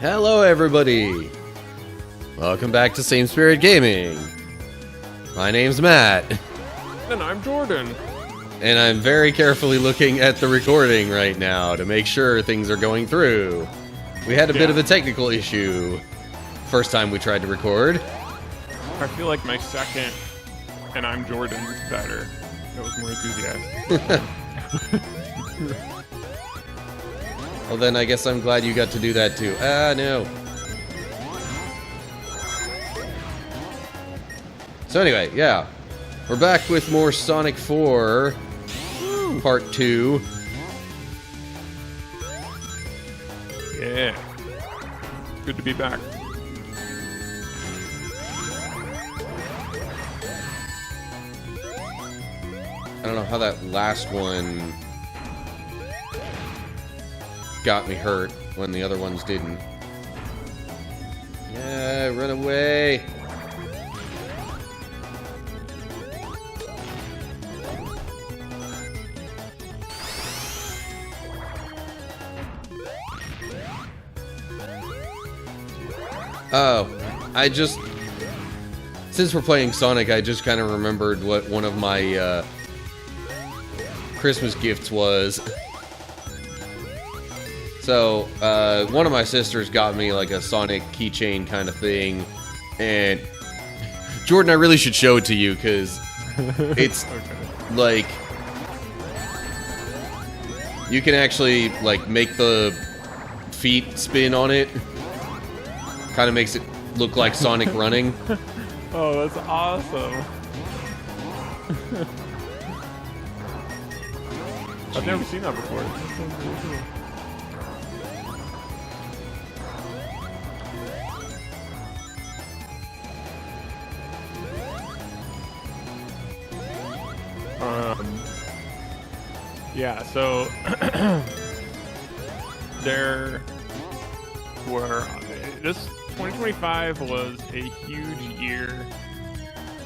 Hello everybody! Welcome back to Same Spirit Gaming. My name's Matt. And I'm Jordan. And I'm very carefully looking at the recording right now to make sure things are going through. We had a bit of a technical issue first time we tried to record. I feel like my second and I'm Jordan was better. That was more enthusiastic. Well then I guess I'm glad you got to do that too. Ah, no. So anyway, yeah. We're back with more Sonic 4 Part 2. Yeah. Good to be back. I don't know how that last one got me hurt when the other ones didn't. Yeah, run away. Oh, since we're playing Sonic, I just kind of remembered what one of my Christmas gifts was. So, one of my sisters got me like a Sonic keychain kind of thing, and Jordan, I really should show it to you because it's like you can actually like make the feet spin on it. Kind of makes it look like Sonic running. Oh, that's awesome. I've never seen that before. That sounds really cool. Yeah, so there were this 2025 was a huge year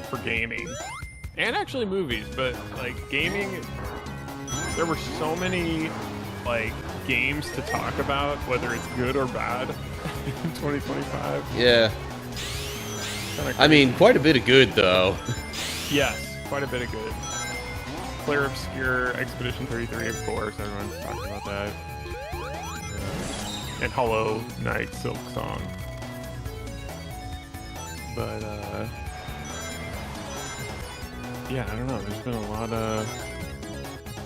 for gaming and actually movies, but like gaming, there were so many like games to talk about, whether it's good or bad in 2025. Yeah. I mean, quite a bit of good though. Yes, quite a bit of good. Clear Obscure, Expedition 33, of course, everyone's talking about that. And Hollow Knight, Silk Song. But, yeah, I don't know. There's been a lot of...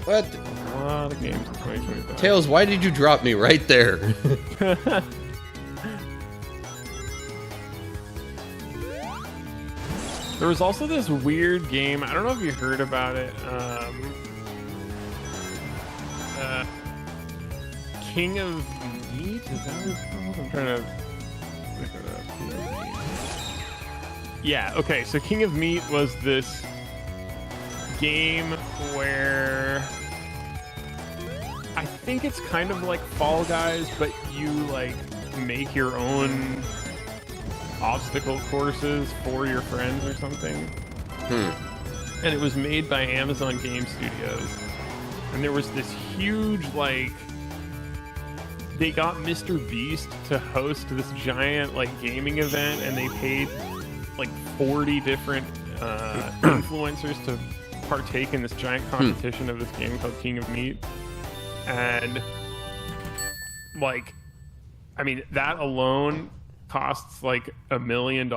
What? A lot of games in 2025. Tails, why did you drop me right there? There was also this weird game. I don't know if you heard about it. King of Meat? Is that what it's called? I'm trying to look it up. King of Meat. Yeah, okay, so King of Meat was this game where I think it's kind of like Fall Guys, but you like make your own obstacle courses for your friends or something. And it was made by Amazon Game Studios. And there was this huge, like, they got Mr. Beast to host this giant, like, gaming event, and they paid, like, 40 different influencers to partake in this giant competition of this game called King of Meat. And, like, I mean, that alone costs like $1 million.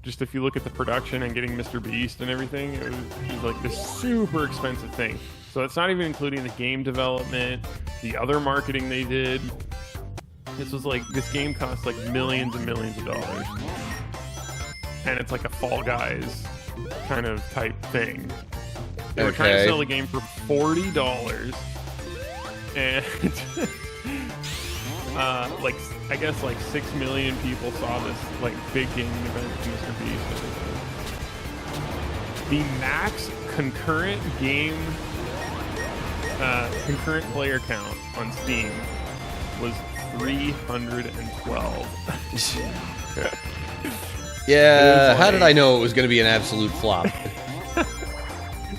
Just if you look at the production and getting Mr. Beast and everything, it was like this super expensive thing. So it's not even including the game development, the other marketing they did. This was like, this game cost like millions and millions of dollars. And it's like a Fall Guys kind of type thing. They were trying to sell the game for $40. And like, I guess like 6 million people saw this like big gaming event with Mr. Beast. The max concurrent player count on Steam was 312. Yeah, how did I know it was going to be an absolute flop?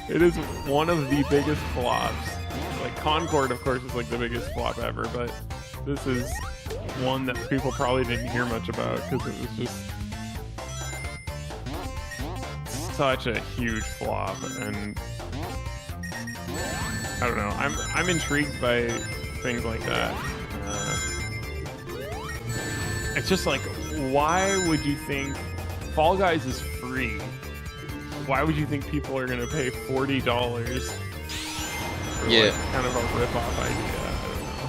It is one of the biggest flops. Like Concord, of course, is like the biggest flop ever, but this is one that people probably didn't hear much about because it was just such a huge flop, and I don't know. I'm intrigued by things like that. It's just like, why would you think Fall Guys is free? Why would you think people are gonna pay $40 for like kind of a rip-off idea? I don't know.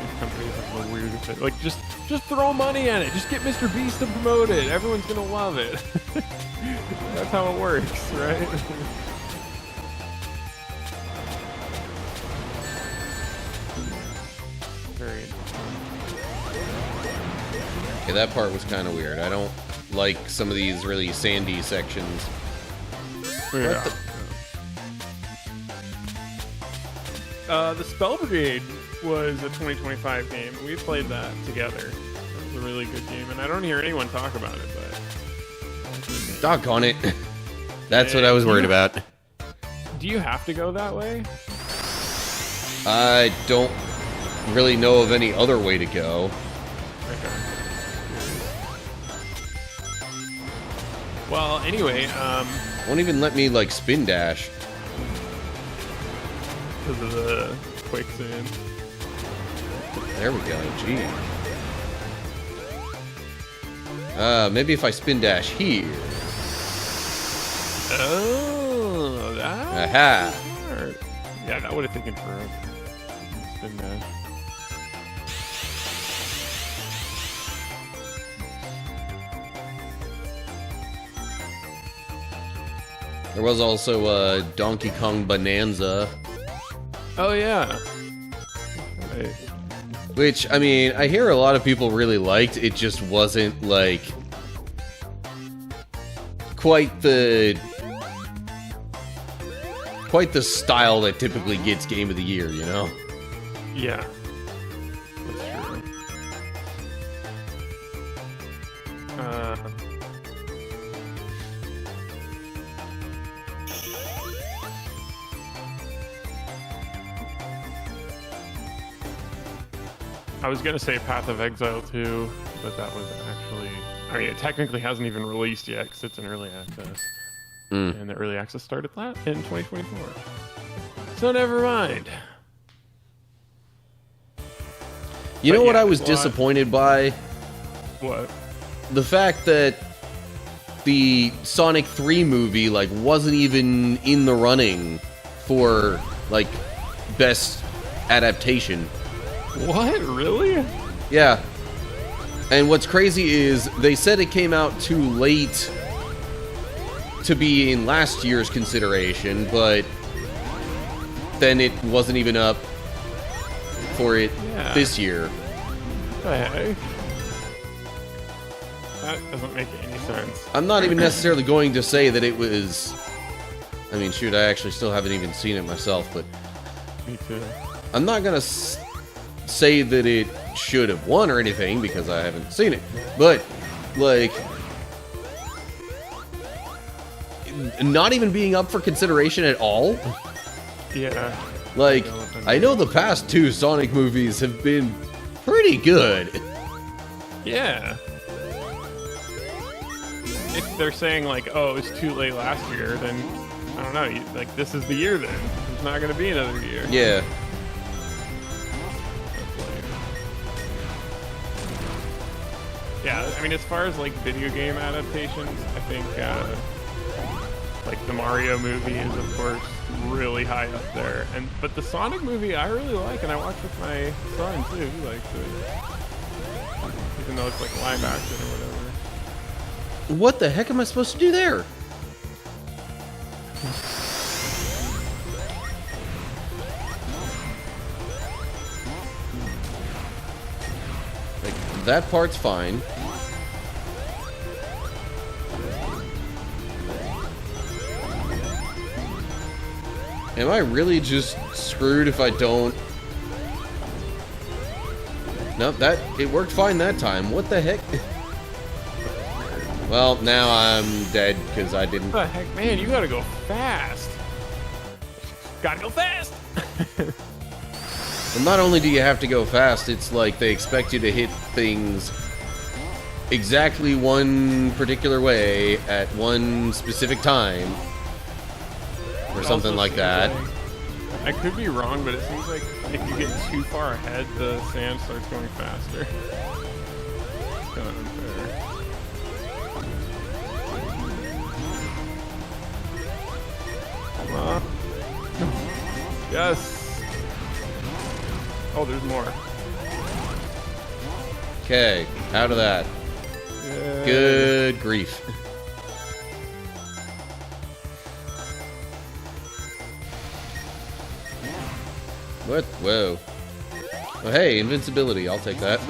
These companies have the weirdest. Like, just throw money at it. Just get Mr. Beast to promote it. Everyone's gonna love it. That's how it works, right? Very interesting. Yeah, that part was kind of weird. I don't like some of these really sandy sections. Yeah. The Spell Brigade was a 2025 game. We played that together. It was a really good game, and I don't hear anyone talk about it, but... Doggone it. That's what I was worried about. Do you have to go that way? I don't really know of any other way to go. Okay. Well, anyway, Won't even let me, like, spin dash. because of the quicksand. There we go, gee. Maybe if I spin dash here. Oh, that. Aha! Yeah, that would have taken forever. Spin dash. There was also Donkey Kong Bonanza. Oh yeah. Right. Which, I mean, I hear a lot of people really liked. It just wasn't, like, quite the style that typically gets Game of the Year, you know? Yeah. That's true. I was gonna say Path of Exile 2, but that was actually... I mean, it technically hasn't even released yet because it's in early access. And the early access started in 2024. So never mind. You know what I was disappointed by? What? The fact that the Sonic 3 movie, like, wasn't even in the running for, like, best adaptation. What? Really? Yeah. And what's crazy is they said it came out too late to be in last year's consideration, but then it wasn't even up for it this year. What the heck? That doesn't make any sense. I'm not even necessarily going to say that it was... I mean, shoot, I actually still haven't even seen it myself, but... Me too. I'm not gonna say that it should have won or anything, because I haven't seen it. But, like... not even being up for consideration at all? Yeah. Like, I know the past two Sonic movies have been pretty good. Yeah. If they're saying, like, oh, it's too late last year, then, I don't know, like, this is the year then. It's not going to be another year. Yeah. Yeah, I mean, as far as, like, video game adaptations, I think, like, the Mario movie is, of course, really high up there. But the Sonic movie I really like, and I watched with my son, too. He likes it. Even though it's, like, live action or whatever. What the heck am I supposed to do there? Like, that part's fine. Am I really just screwed if I don't? Nope, it worked fine that time. What the heck? Well, now I'm dead because I didn't. What the heck, man? You gotta go fast. Gotta go fast. Well, not only do you have to go fast, it's like they expect you to hit things exactly one particular way at one specific time. Or something like that. I could be wrong, but it seems like if you get too far ahead, the sand starts going faster. It's kind of unfair. Come on. Yes! Oh, there's more. Okay, out of that. Yay. Good grief. What? Whoa. Oh, hey, invincibility. I'll take that.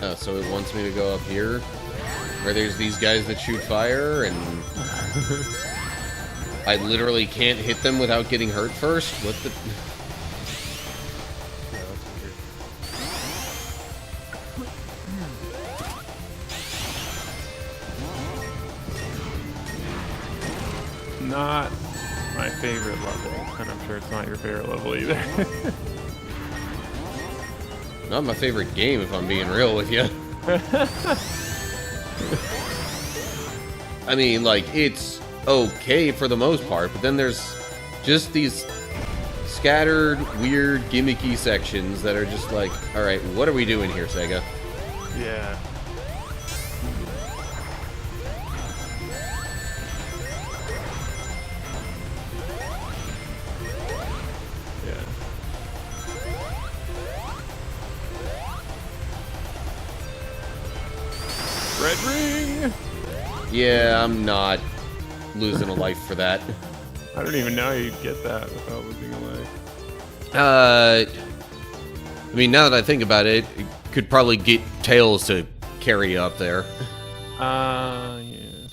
Oh, so it wants me to go up here, where there's these guys that shoot fire, and I literally can't hit them without getting hurt first? What the... Not my favorite level, and I'm sure it's not your favorite level either. Not my favorite game, if I'm being real with you. I mean, like, it's okay for the most part, but then there's just these scattered, weird, gimmicky sections that are just like, alright, what are we doing here, Sega? Yeah. Red ring! Yeah, I'm not losing a life for that. I don't even know how you'd get that without losing a life. I mean, now that I think about it, it could probably get Tails to carry you up there. Yes.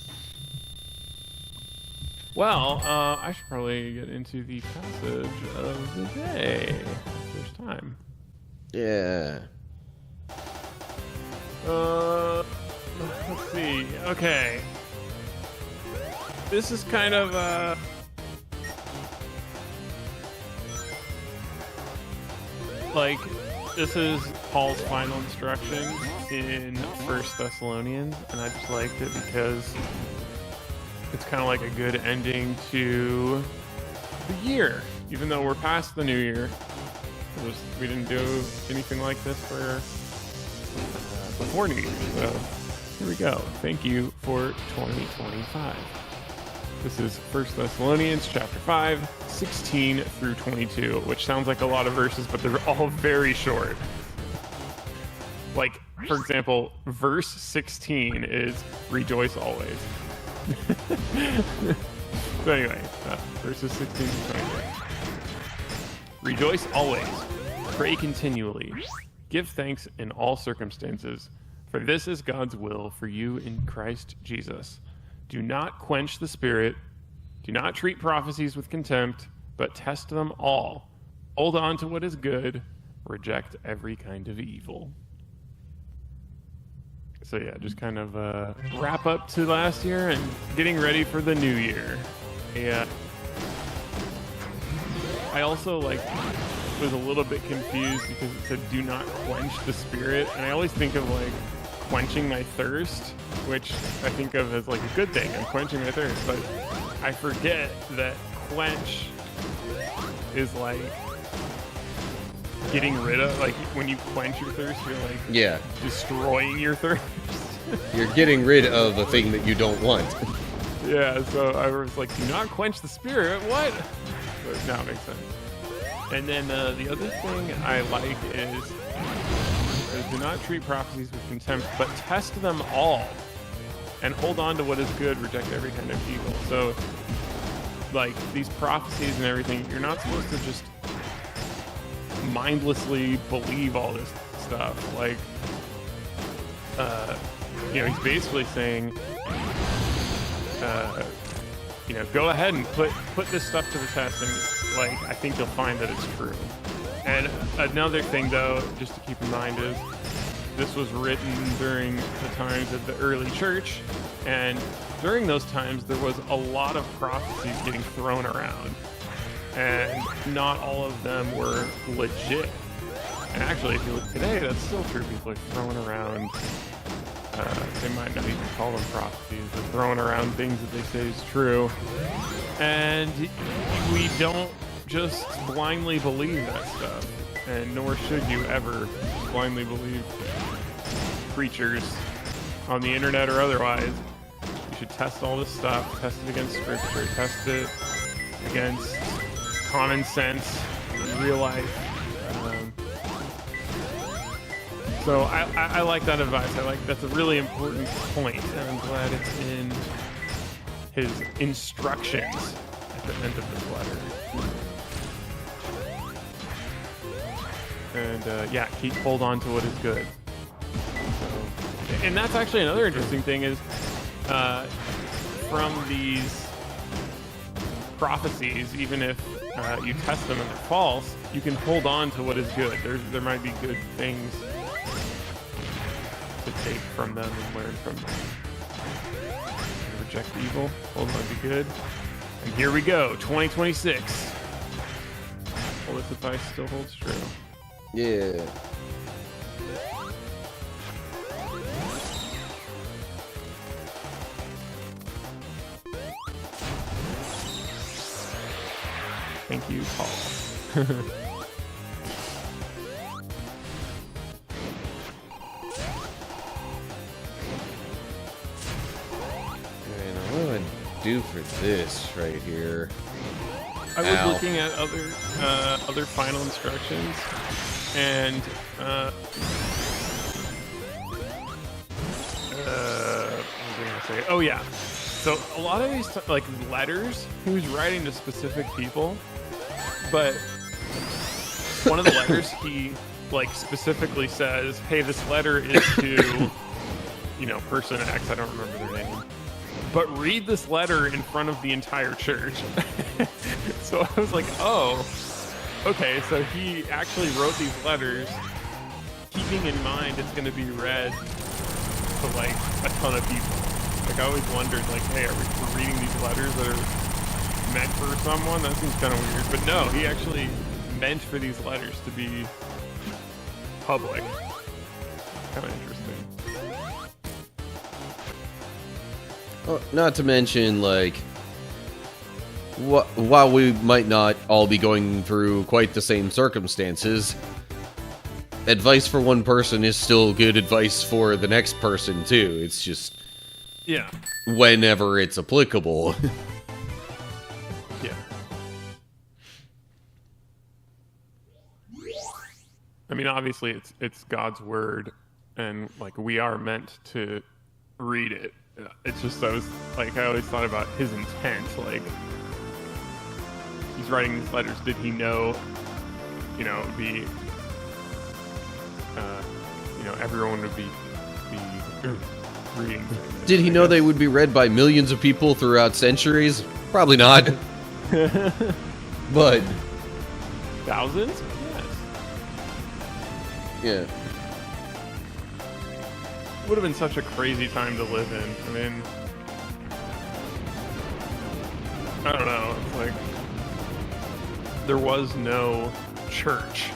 Well, I should probably get into the passage of the day. There's time. Yeah. Let's see. Okay. This is kind of like, this is Paul's final instruction in 1 Thessalonians, and I just liked it because it's kind of like a good ending to the year, even though we're past the new year. We didn't do anything like this for before New Year's, so here we go. Thank you for 2025. This is 1 Thessalonians chapter 5, 16 through 22, which sounds like a lot of verses, but they're all very short. Like, for example, verse 16 is rejoice always. So anyway, verses 16 to 22. Rejoice always, pray continually, give thanks in all circumstances, for this is God's will for you in Christ Jesus. Do not quench the spirit, do not treat prophecies with contempt, but test them all. Hold on to what is good, reject every kind of evil. So yeah, just kind of wrap up to last year and getting ready for the new year. Yeah. I also was a little bit confused because it said do not quench the spirit, and I always think of like quenching my thirst, which I think of as like a good thing. I'm quenching my thirst, but I forget that quench is like getting rid of, like when you quench your thirst, you're like destroying your thirst. You're getting rid of a thing that you don't want. Yeah, so I was like, do not quench the spirit, what? But now it makes sense. And then the other thing I like is do not treat prophecies with contempt, but test them all and hold on to what is good, reject every kind of evil. So like these prophecies and everything, you're not supposed to just mindlessly believe all this stuff. Like, you know, he's basically saying, you know, go ahead and put this stuff to the test, and like, I think you'll find that it's true. And another thing, though, just to keep in mind, is this was written during the times of the early church, and during those times there was a lot of prophecies getting thrown around, and not all of them were legit. And actually, if you look today, that's still true. People are throwing around, they might not even call them prophecies, they're throwing around things that they say is true. And we don't just blindly believe that stuff, and nor should you ever blindly believe preachers on the internet or otherwise. You should test all this stuff, test it against scripture, test it against common sense in real life. So I like that advice. I like, that's a really important point, and I'm glad it's in his instructions at the end of this letter. And yeah, hold on to what is good. So, and that's actually another interesting thing is, from these prophecies, even if you test them and they're false, you can hold on to what is good. There might be good things to take from them and learn from them. Reject evil, hold on to good. And here we go, 2026. All this advice still holds true. Yeah. Thank you, Paul. What do I do for this right here? I was looking at other final instructions, and what was I gonna say? Oh yeah, so a lot of these like letters, he was writing to specific people, but one of the letters he like specifically says, "Hey, this letter is to, you know, person X." I don't remember their name. But read this letter in front of the entire church. So I was like, oh, okay, so he actually wrote these letters keeping in mind it's going to be read to like a ton of people. Like I always wondered, like, hey, are we reading these letters that are meant for someone? That seems kind of weird. But no, he actually meant for these letters to be public. Kind of interesting. Well, not to mention, like, while we might not all be going through quite the same circumstances, advice for one person is still good advice for the next person, too. It's just... yeah. Whenever it's applicable. Yeah. I mean, obviously, it's God's word, and, like, we are meant to read it. It's just, I always thought about his intent, like, he's writing these letters, did he know, you know, it would be, you know, everyone would be reading them. Did he know they would be read by millions of people throughout centuries? Probably not. But... thousands? Yes. Yeah. Would have been such a crazy time to live in. I mean, I don't know. It's like there was no church.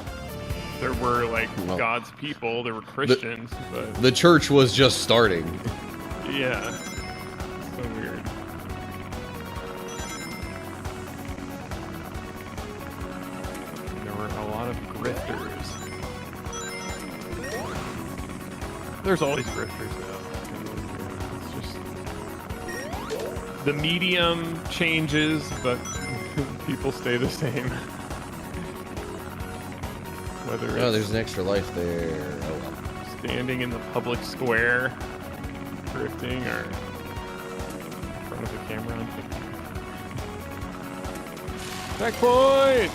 There were like God's people. There were Christians, but the church was just starting. Yeah, so weird. There were a lot of grifters. There's always grifters, though. It's just... the medium changes, but people stay the same. Whether it's there's an extra life there. Oh, well. Standing in the public square, grifting, or in front of a camera on TikTok. Checkpoint!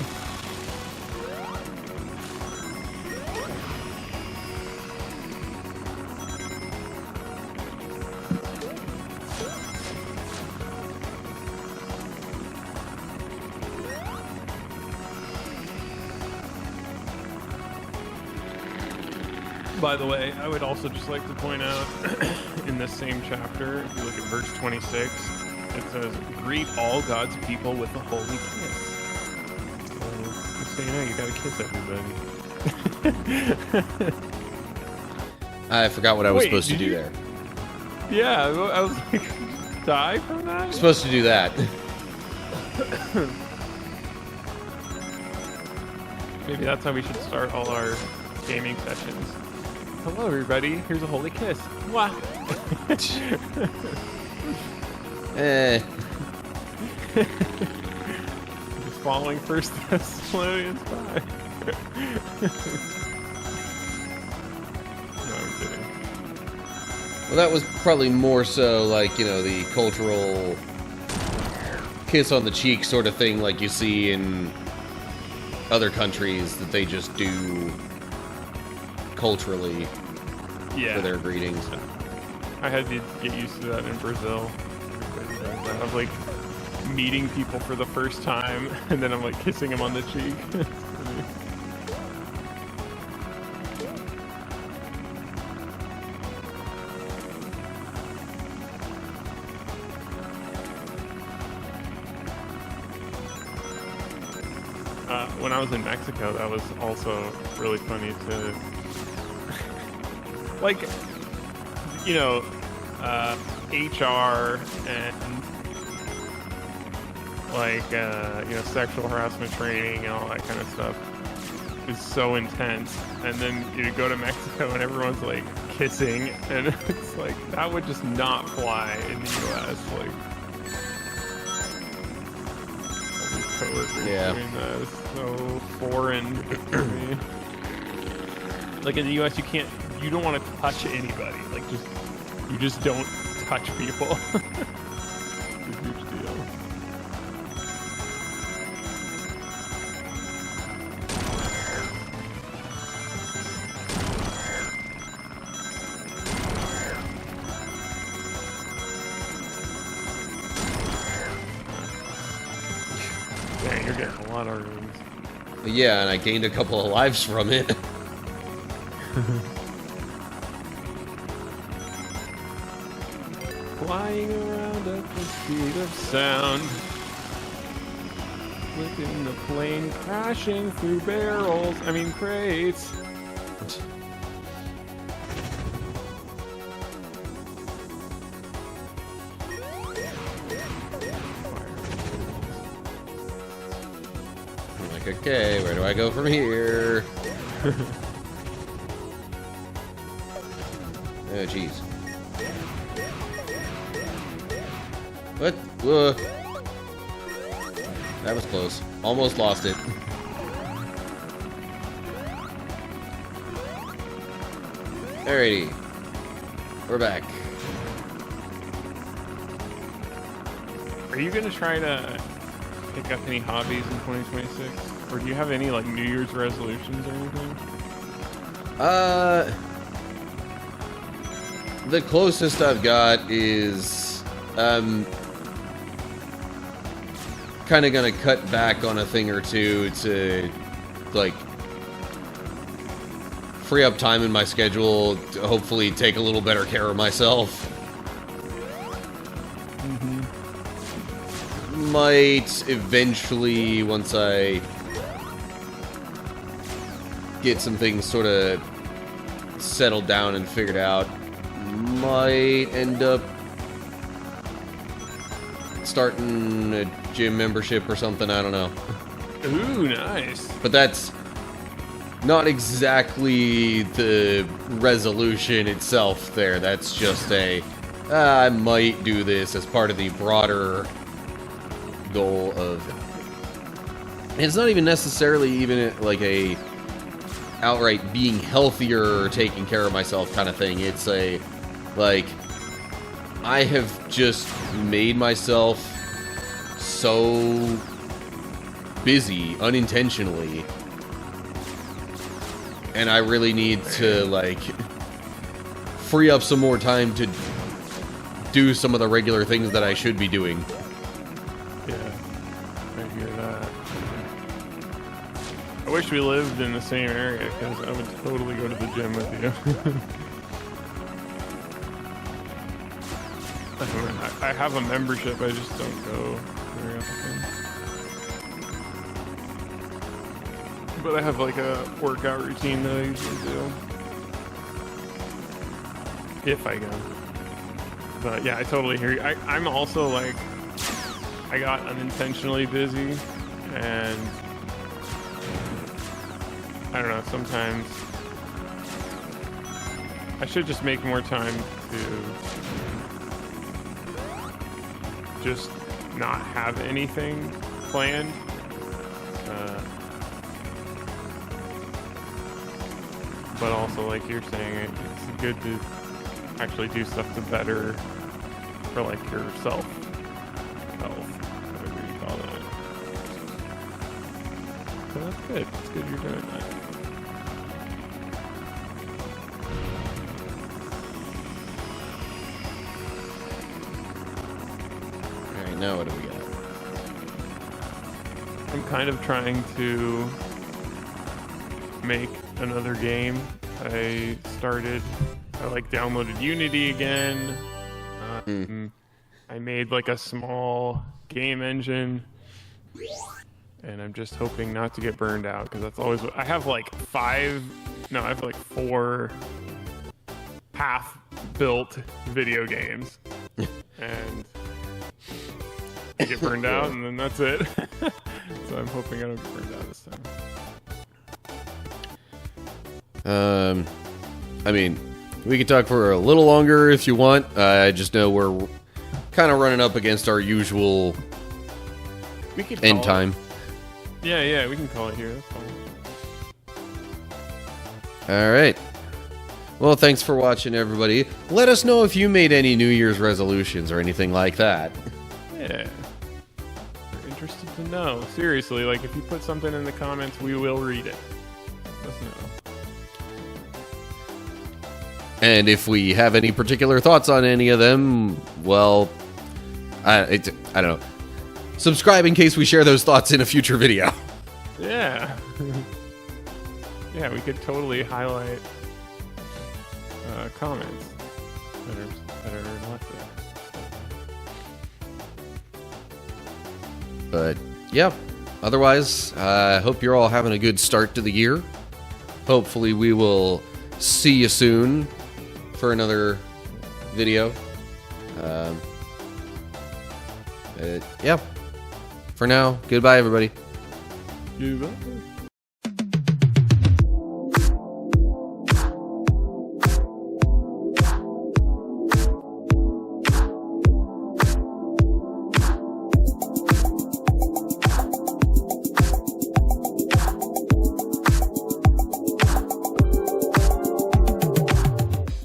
By the way, I would also just like to point out in this same chapter, if you look at verse 26, it says, "Greet all God's people with a holy kiss." So, just so you know, you gotta kiss everybody. I forgot what I was supposed to do there. Yeah, I was like, die from that? I'm supposed to do that. Maybe that's how we should start all our gaming sessions. Hello, everybody. Here's a holy kiss. Mwah. Just following First Thessalonians 5. No, I'm kidding. Well, that was probably more so like, you know, the cultural kiss on the cheek sort of thing like you see in other countries that they just do culturally for their greetings. I had to get used to that in Brazil. Of like meeting people for the first time, and then I'm like kissing them on the cheek. When I was in Mexico, that was also really funny to, like, you know, HR and like, you know, sexual harassment training and all that kind of stuff is so intense. And then you go to Mexico and everyone's like kissing, and it's like, that would just not fly in the US. Like, coworkers doing that is so foreign to me. Like in the US, you don't want to touch anybody. Like, you just don't touch people. It's a huge deal. Dang, you're getting a lot of rooms. Yeah, and I gained a couple of lives from it. Flying around at the speed of sound, flipping the plane, crashing through barrels, crates. I'm like, okay, where do I go from here? Oh, jeez. What? Whoa. That was close. Almost lost it. Alrighty. We're back. Are you gonna try to pick up any hobbies in 2026? Or do you have any, like, New Year's resolutions or anything? The closest I've got is, kind of gonna cut back on a thing or two to, like, free up time in my schedule to hopefully take a little better care of myself. Might eventually, once I get some things sort of settled down and figured out, might end up starting a gym membership or something, I don't know. Ooh, nice. But that's not exactly the resolution itself there. That's just I might do this as part of the broader goal of... It's not even necessarily even like a outright being healthier or taking care of myself kind of thing. It's like, I have just made myself so busy unintentionally, and I really need to, like, free up some more time to do some of the regular things that I should be doing. Yeah, I hear that. I wish we lived in the same area because I would totally go to the gym with you. I have a membership, I just don't go very often. But I have like a workout routine that I usually do. If I go. But yeah, I totally hear you. I'm also like, I got unintentionally busy and I don't know, sometimes I should just make more time to just not have anything planned. But also, like you're saying, it's good to actually do stuff to better for like yourself, health, whatever you call it. So that's good. It's good you're doing that. Alright, now what do we got? I'm kind of trying to make another game. I like downloaded Unity again. I made like a small game engine, and I'm just hoping not to get burned out because that's always what I have. Like 4 half-built video games, and I get burned out, and then that's it. So I'm hoping I don't get burned out this time. I mean, we can talk for a little longer if you want. I just know we're kind of running up against our usual end time. Yeah, we can call it here. That's fine. All right. Well, thanks for watching, everybody. Let us know if you made any New Year's resolutions or anything like that. Yeah. We're interested to know. Seriously, like if you put something in the comments, we will read it. Let us know. And if we have any particular thoughts on any of them, well, I don't know. Subscribe in case we share those thoughts in a future video. Yeah. Yeah, we could totally highlight comments that are left there. But, yeah. Otherwise, I hope you're all having a good start to the year. Hopefully we will see you soon for another video. Yeah. For now, goodbye, everybody. Goodbye.